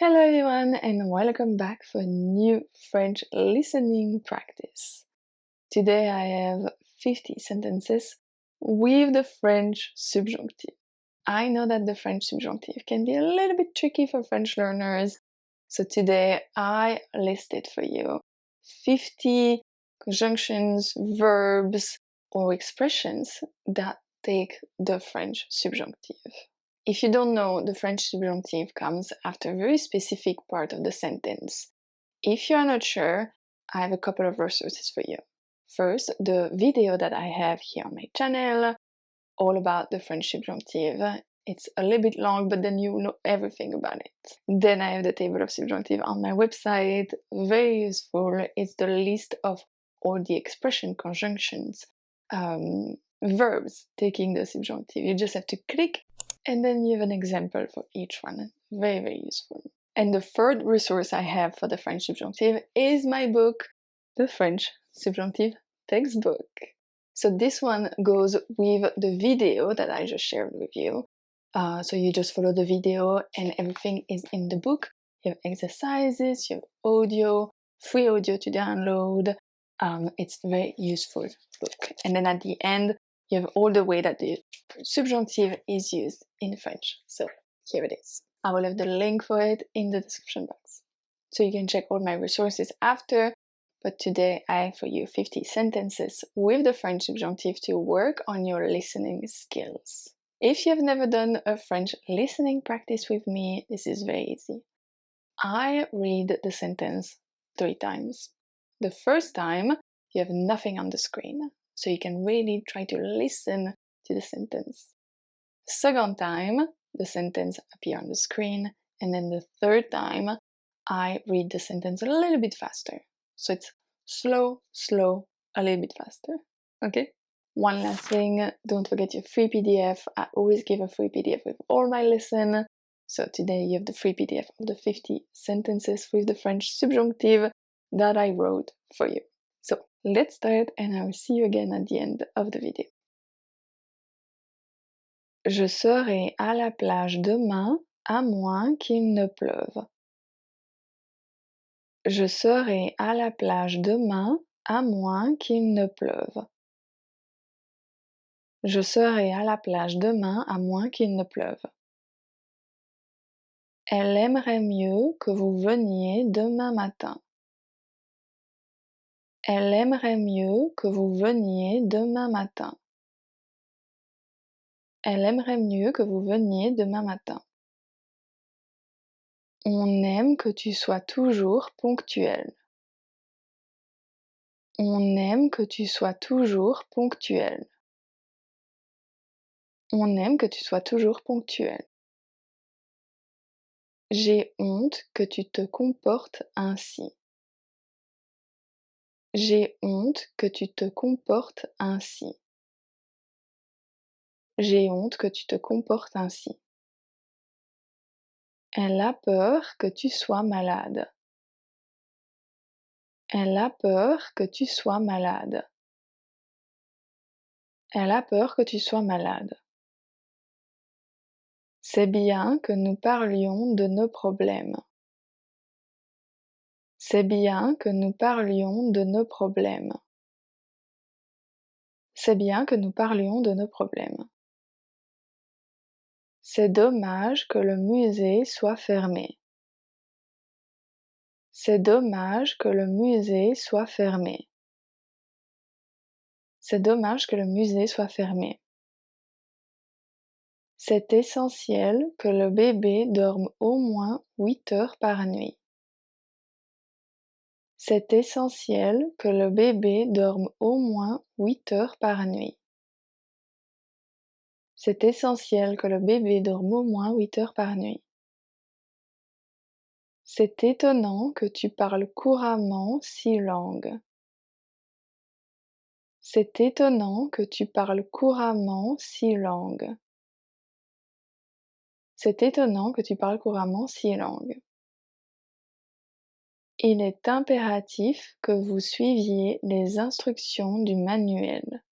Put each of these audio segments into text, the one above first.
Hello everyone and welcome back for a new French listening practice. Today I have 50 sentences with the French subjunctive. I know that the French subjunctive can be a little bit tricky for French learners, so today I listed for you 50 conjunctions, verbs, or expressions that take the French subjunctive. If you don't know, the French subjunctive comes after a very specific part of the sentence. If you're not sure, I have a couple of resources for you. First, the video that I have here on my channel, all about the French subjunctive. It's a little bit long, but then you know everything about it. Then I have the table of subjunctive on my website, very useful. It's the list of all the expression conjunctions, verbs taking the subjunctive. You just have to click and then you have an example for each one. Very, very useful. And the third resource I have for the French subjunctive is my book, The French Subjunctive Textbook. So this one goes with the video that I just shared with you. So you just follow the video and everything is in the book. You have exercises, you have audio, free audio to download. It's a very useful book. And then at the end, you have all the way that the subjunctive is used in French. So here it is. I will have the link for it in the description box. So you can check all my resources after, but today I have for you 50 sentences with the French subjunctive to work on your listening skills. If you have never done a French listening practice with me, this is very easy. I read the sentence 3 times. The first time, you have nothing on the screen, so you can really try to listen to the sentence. Second time, the sentence appears on the screen, and then the third time, I read the sentence a little bit faster. So it's slow, slow, a little bit faster. Okay? One last thing, don't forget your free PDF. I always give a free PDF with all my lessons. So today you have the free PDF of the 50 sentences with the French subjunctive that I wrote for you. So let's start and I will see you again at the end of the video. Je serai à la plage demain à moins qu'il ne pleuve. Je serai à la plage demain à moins qu'il ne pleuve. Je serai à la plage demain à moins qu'il ne pleuve. Elle aimerait mieux que vous veniez demain matin. Elle aimerait mieux que vous veniez demain matin. Elle aimerait mieux que vous veniez demain matin. On aime que tu sois toujours ponctuel. On aime que tu sois toujours ponctuel. On aime que tu sois toujours ponctuel. J'ai honte que tu te comportes ainsi. J'ai honte que tu te comportes ainsi. J'ai honte que tu te comportes ainsi. Elle a peur que tu sois malade. Elle a peur que tu sois malade. Elle a peur que tu sois malade. C'est bien que nous parlions de nos problèmes. C'est bien que nous parlions de nos problèmes. C'est bien que nous parlions de nos problèmes. C'est dommage que le musée soit fermé. C'est dommage que le musée soit fermé. C'est dommage que le musée soit fermé. C'est essentiel que le bébé dorme au moins 8 heures par nuit. C'est essentiel que le bébé dorme au moins 8 heures par nuit. C'est essentiel que le bébé dorme au moins 8 heures par nuit. C'est étonnant que tu parles couramment 6 langues. C'est étonnant que tu parles couramment 6 langues. C'est étonnant que tu parles couramment 6 langues. Il est impératif que vous suiviez les instructions du manuel.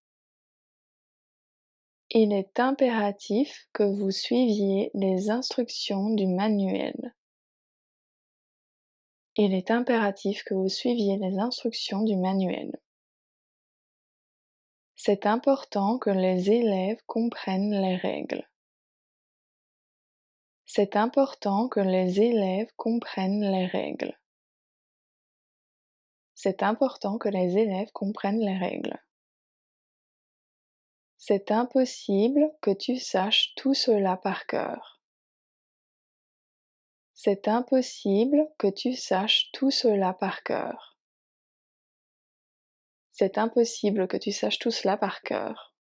Il est impératif que vous suiviez les instructions du manuel. Il est impératif que vous suiviez les instructions du manuel. C'est important que les élèves comprennent les règles. C'est important que les élèves comprennent les règles. C'est important que les élèves comprennent les règles. C'est impossible que tu saches tout cela par cœur. C'est impossible que tu saches tout cela par cœur. C'est impossible que tu saches tout cela par cœur.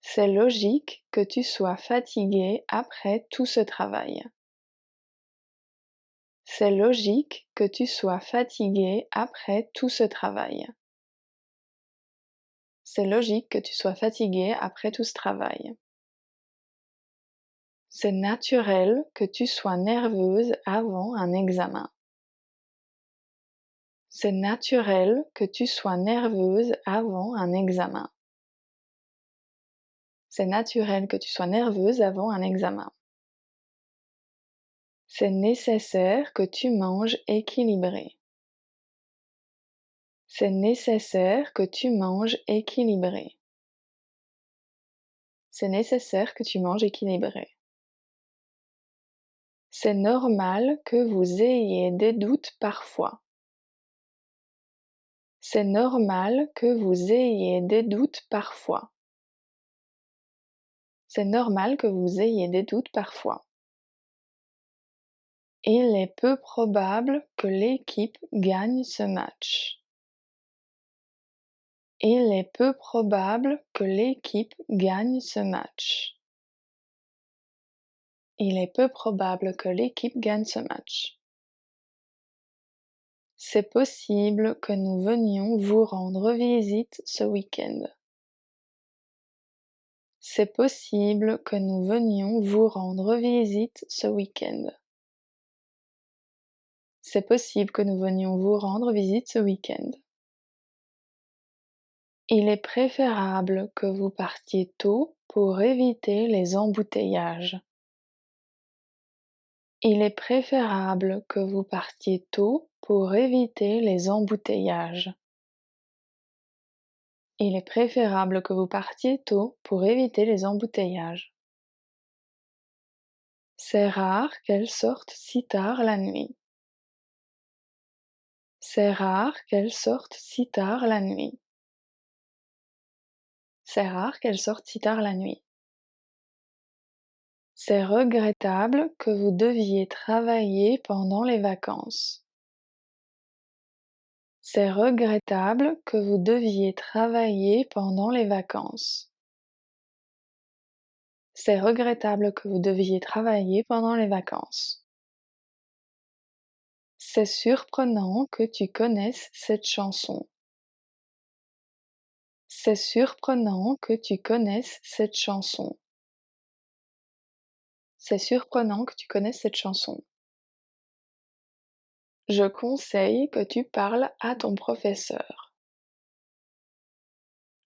C'est logique que tu sois fatigué après tout ce travail. C'est logique que tu sois fatigué après tout ce travail. C'est logique que tu sois fatigué après tout ce travail. C'est naturel que tu sois nerveuse avant un examen. C'est naturel que tu sois nerveuse avant un examen. C'est naturel que tu sois nerveuse avant un examen. C'est nécessaire que tu manges équilibré. C'est nécessaire que tu manges équilibré. C'est nécessaire que tu manges équilibré. C'est normal que vous ayez des doutes parfois. C'est normal que vous ayez des doutes parfois. C'est normal que vous ayez des doutes parfois. Il est peu probable que l'équipe gagne ce match. Il est peu probable que l'équipe gagne ce match. Il est peu probable que l'équipe gagne ce match. C'est possible que nous venions vous rendre visite ce week-end. C'est possible que nous venions vous rendre visite ce week-end. C'est possible que nous venions vous rendre visite ce week-end. Il est préférable que vous partiez tôt pour éviter les embouteillages. Il est préférable que vous partiez tôt pour éviter les embouteillages. Il est préférable que vous partiez tôt pour éviter les embouteillages. C'est rare qu'elle sorte si tard la nuit. C'est rare qu'elle sorte si tard la nuit. C'est rare qu'elle sorte si tard la nuit. C'est regrettable que vous deviez travailler pendant les vacances. C'est regrettable que vous deviez travailler pendant les vacances. C'est regrettable que vous deviez travailler pendant les vacances. C'est surprenant que tu connaisses cette chanson. C'est surprenant que tu connaisses cette chanson. C'est surprenant que tu connaisses cette chanson. Je conseille que tu parles à ton professeur.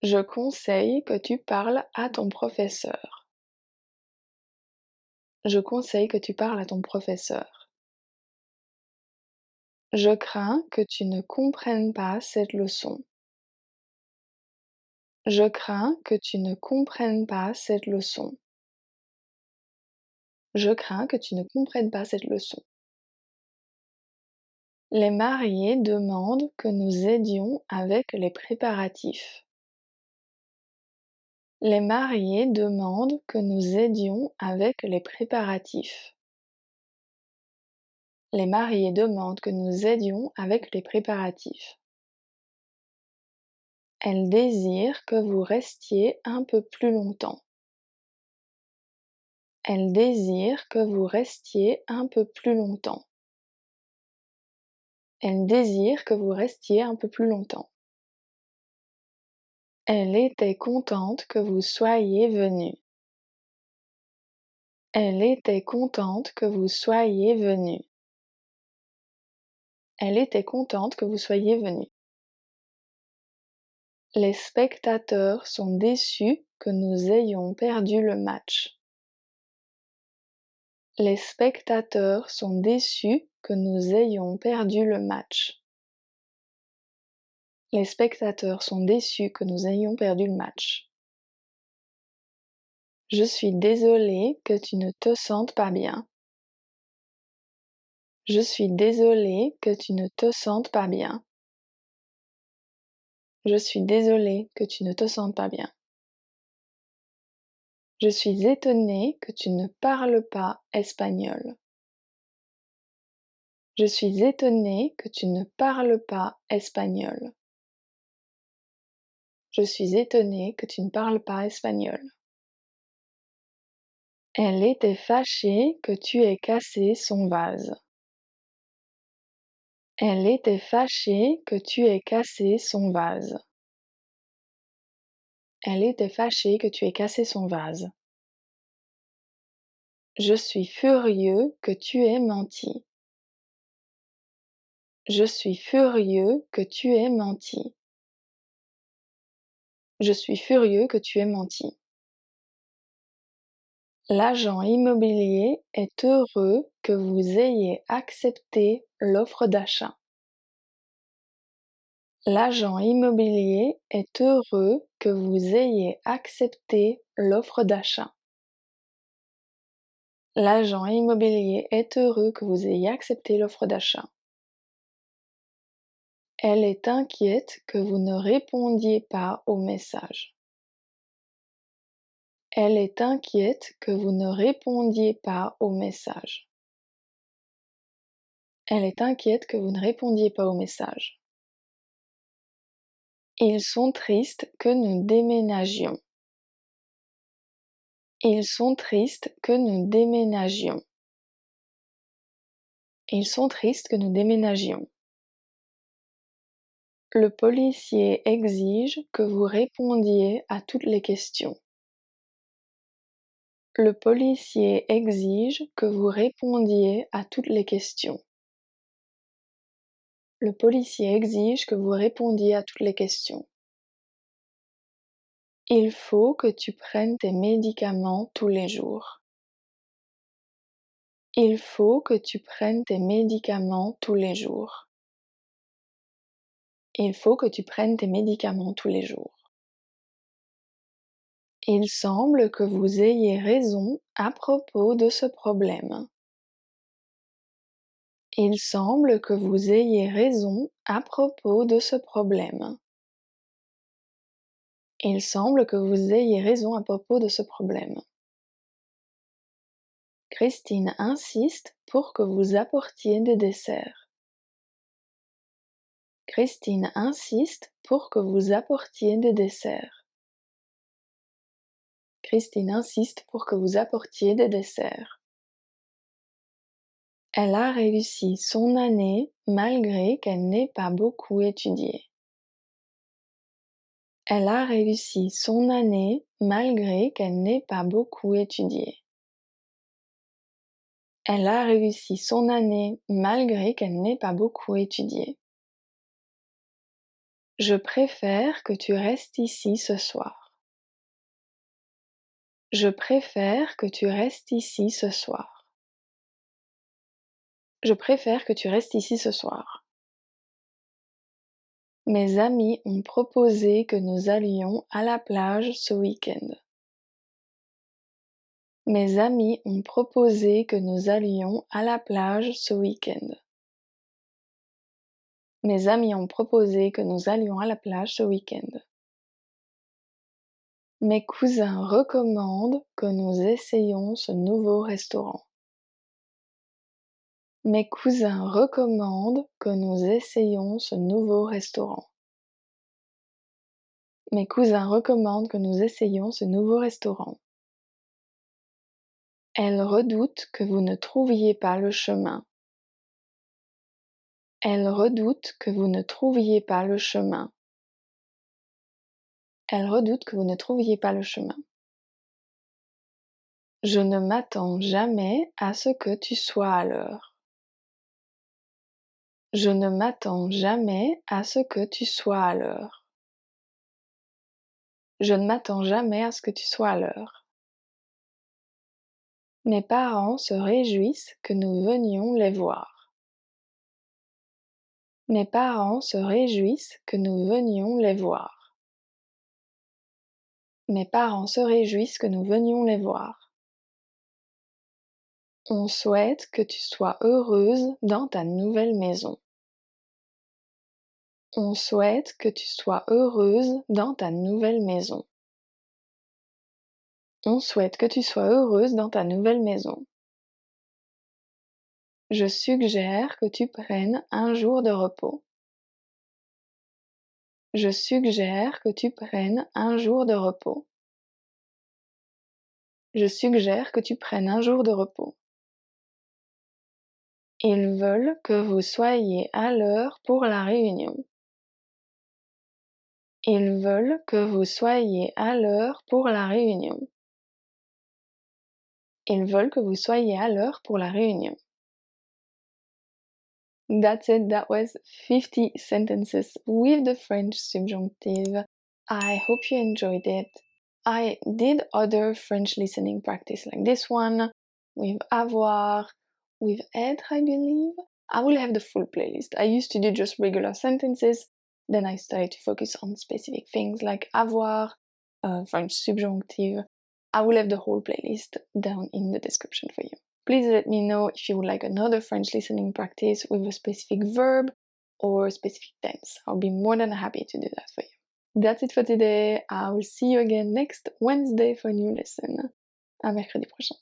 Je conseille que tu parles à ton professeur. Je conseille que tu parles à ton professeur. Je crains que tu ne comprennes pas cette leçon. Je crains que tu ne comprennes pas cette leçon. Je crains que tu ne comprennes pas cette leçon. Les mariés demandent que nous aidions avec les préparatifs. Les mariés demandent que nous aidions avec les préparatifs. Les mariés demandent que nous aidions avec les préparatifs. Elles désirent que vous restiez un peu plus longtemps. Elles désirent que vous restiez un peu plus longtemps. Elles désirent que vous restiez un peu plus longtemps. Elle était contente que vous soyez venu. Elle était contente que vous soyez venu. Elle était contente que vous soyez venu. Les spectateurs sont déçus que nous ayons perdu le match. Les spectateurs sont déçus que nous ayons perdu le match. Les spectateurs sont déçus que nous ayons perdu le match. Je suis désolée que tu ne te sentes pas bien. Je suis désolée que tu ne te sentes pas bien. Je suis désolée que tu ne te sentes pas bien. Je suis étonnée que tu ne parles pas espagnol. Je suis étonnée que tu ne parles pas espagnol. Je suis étonnée que tu ne parles pas espagnol. Elle était fâchée que tu aies cassé son vase. Elle était fâchée que tu aies cassé son vase. Elle était fâchée que tu aies cassé son vase. Je suis furieux que tu aies menti. Je suis furieux que tu aies menti. Je suis furieux que tu aies menti. L'agent immobilier est heureux que vous ayez accepté l'offre d'achat. L'agent immobilier est heureux que vous ayez accepté l'offre d'achat. L'agent immobilier est heureux que vous ayez accepté l'offre d'achat. Elle est inquiète que vous ne répondiez pas au message. Elle est inquiète que vous ne répondiez pas au message. Elle est inquiète que vous ne répondiez pas au message. Ils sont tristes que nous déménagions. Ils sont tristes que nous déménagions. Ils sont tristes que nous déménagions. Le policier exige que vous répondiez à toutes les questions. Le policier exige que vous répondiez à toutes les questions. Le policier exige que vous répondiez à toutes les questions. Il faut que tu prennes tes médicaments tous les jours. Il faut que tu prennes tes médicaments tous les jours. Il faut que tu prennes tes médicaments tous les jours. Il semble que vous ayez raison à propos de ce problème. Il semble que vous ayez raison à propos de ce problème. Il semble que vous ayez raison à propos de ce problème. Christine insiste pour que vous apportiez des desserts. Christine insiste pour que vous apportiez des desserts. Christine insiste pour que vous apportiez des desserts. Elle a réussi son année malgré qu'elle n'ait pas beaucoup étudié. Elle a réussi son année malgré qu'elle n'ait pas beaucoup étudié. Elle a réussi son année malgré qu'elle n'ait pas beaucoup étudié. Je préfère que tu restes ici ce soir. Je préfère que tu restes ici ce soir. Je préfère que tu restes ici ce soir. Mes amis ont proposé que nous allions à la plage ce week-end. Mes amis ont proposé que nous allions à la plage ce week-end. Mes amis ont proposé que nous allions à la plage ce week-end. Mes cousins recommandent que nous essayions ce nouveau restaurant. Mes cousins recommandent que nous essayions ce nouveau restaurant. Mes cousins recommandent que nous essayions ce nouveau restaurant. Elle redoute que vous ne trouviez pas le chemin. Elle redoute que vous ne trouviez pas le chemin. Elle redoute que vous ne trouviez pas le chemin. Je ne m'attends jamais à ce que tu sois à l'heure. Je ne m'attends jamais à ce que tu sois à l'heure. Je ne m'attends jamais à ce que tu sois à l'heure. Mes parents se réjouissent que nous venions les voir. Mes parents se réjouissent que nous venions les voir. Mes parents se réjouissent que nous venions les voir. On souhaite que tu sois heureuse dans ta nouvelle maison. On souhaite que tu sois heureuse dans ta nouvelle maison. On souhaite que tu sois heureuse dans ta nouvelle maison. Je suggère que tu prennes un jour de repos. Je suggère que tu prennes un jour de repos. Je suggère que tu prennes un jour de repos. Ils veulent que vous soyez à l'heure pour la réunion. Ils veulent que vous soyez à l'heure pour la réunion. Ils veulent que vous soyez à l'heure pour la réunion. That's it, that was 50 sentences with the French subjunctive. I hope you enjoyed it. I did other French listening practice like this one, with avoir, with être, I believe. I will have the full playlist. I used to do just regular sentences, then I started to focus on specific things like avoir, French subjunctive. I will have the whole playlist down in the description for you. Please let me know if you would like another French listening practice with a specific verb or specific tense. I'll be more than happy to do that for you. That's it for today. I will see you again next Wednesday for a new lesson. À mercredi prochain.